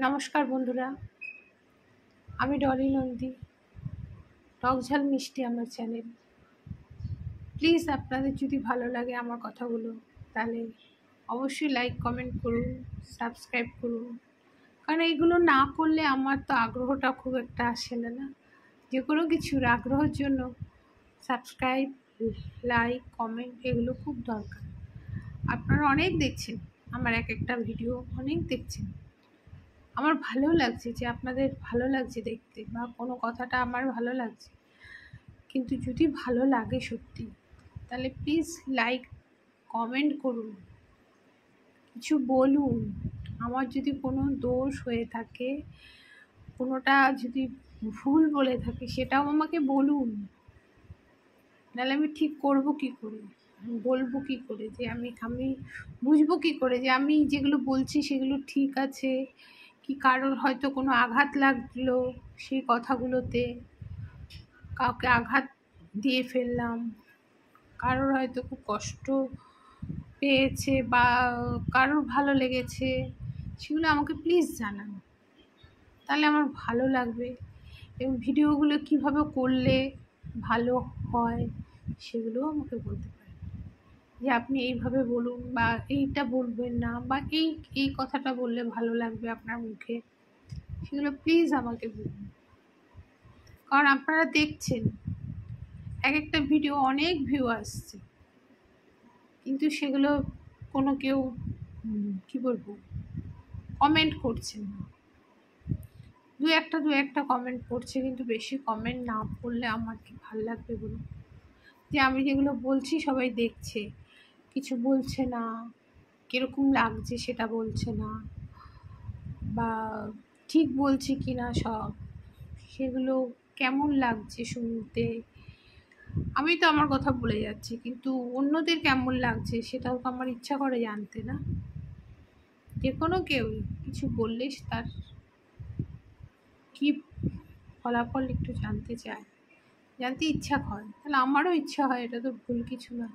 নমস্কার বন্ধুরা, আমি ডলি নন্দী। টক ঝাল মিষ্টি আমার চ্যানেল। প্লিজ আপনাদের যদি ভালো লাগে আমার কথাগুলো, তাহলে অবশ্যই লাইক কমেন্ট করুন, সাবস্ক্রাইব করুন। কারণ এইগুলো না করলে আমার তো আগ্রহটা খুব একটা আসে না। যে কোনো কিছুর আগ্রহের জন্য সাবস্ক্রাইব, লাইক, কমেন্ট এগুলো খুব দরকার। আপনারা অনেক দেখছেন, আমার এক একটা ভিডিও অনেক দেখছেন। আমার ভালো লাগছে যে আপনাদের ভালো লাগছে দেখতে, বা কোনো কথাটা আমার ভালো লাগছে। কিন্তু যদি ভালো লাগে সত্যি, তাহলে প্লিজ লাইক কমেন্ট করুন, কিছু বলুন। আমার যদি কোনো দোষ হয়ে থাকে, কোনোটা যদি ভুল বলে থাকি, সেটাও আমাকে বলুন। নাহলে আমি ঠিক করব কি করে, আমি বলবো কি করে, যে আমি বুঝবো কি করে যে আমি যেগুলো বলছি সেগুলো ঠিক আছে কি? কারোর হয়তো কোনো আঘাত লাগলো সেই কথাগুলোতে, কাউকে আঘাত দিয়ে ফেললাম, কারোর হয়তো খুব কষ্ট পেয়েছে বা কারোর ভালো লেগেছে, সেগুলো আমাকে প্লিজ জানান। তাহলে আমার ভালো লাগবে, এবং ভিডিওগুলো কিভাবে করলে ভালো হয় সেগুলোও আমাকে বলতে পারেন। যে আপনি এইভাবে বলুন, বা এইটা বলবেন না, বা এই এই কথাটা বললে ভালো লাগবে আপনার মুখে, সেগুলো প্লিজ আমাকে বলুন। কারণ আপনারা দেখছেন এক একটা ভিডিও অনেক ভিউ আসছে, কিন্তু সেগুলো কোনো কেউ কি বলবো কমেন্ট করছে না। দু একটা কমেন্ট করছে, কিন্তু বেশি কমেন্ট না করলে আমার কি ভালো লাগবে বলুন? যে আমি যেগুলো বলছি সবাই দেখছে, কিছু বলছে না, কীরকম লাগছে সেটা বলছে না, বা ঠিক বলছি কি না সব সেগুলো কেমন লাগছে শুনতে। আমি তো আমার কথা বলে যাচ্ছি, কিন্তু অন্যদের কেমন লাগছে সেটাও তো আমার ইচ্ছা করে জানতে, না? যে কোনো কেউ কিছু বললে তার কি ফলাফল একটু জানতে চায়, জানতে ইচ্ছা হয়, তাহলে আমারও ইচ্ছা হয়, এটা তো ভুল কিছু না।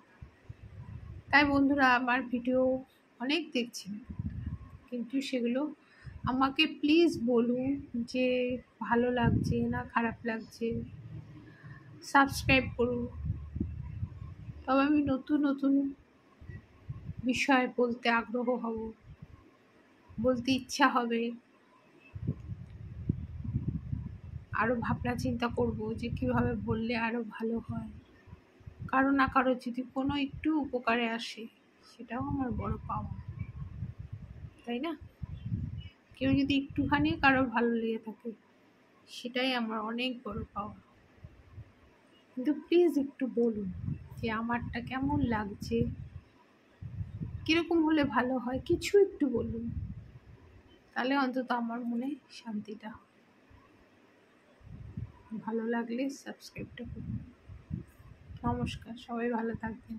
তাই বন্ধুরা, আমার ভিডিও অনেক দেখছেন, কিন্তু সেগুলো আমাকে প্লিজ বলুন যে ভালো লাগছে না খারাপ লাগছে। সাবস্ক্রাইব করুন, তবে আমি নতুন নতুন বিষয় বলতে আগ্রহ হব, বলতে ইচ্ছা হবে, আরও ভাবনা চিন্তা করব যে কীভাবে বললে আরও ভালো হয়। কারো না কারো যদি কোনো একটু উপকারে আসে, সেটাও আমার বড় পাওয়া, তাই না? কেউ যদি একটুখানি কারো ভালো লেগে থাকে, সেটাই আমার অনেক বড় পাওয়া। কিন্তু প্লিজ একটু বলুন যে আমারটা কেমন লাগছে, কীরকম হলে ভালো হয়, কিছু একটু বলুন। তাহলে অন্তত আমার মনে শান্তিটা হয়। ভালো লাগলে সাবস্ক্রাইবটা করুন। নমস্কার, সবাই ভালো থাকবেন।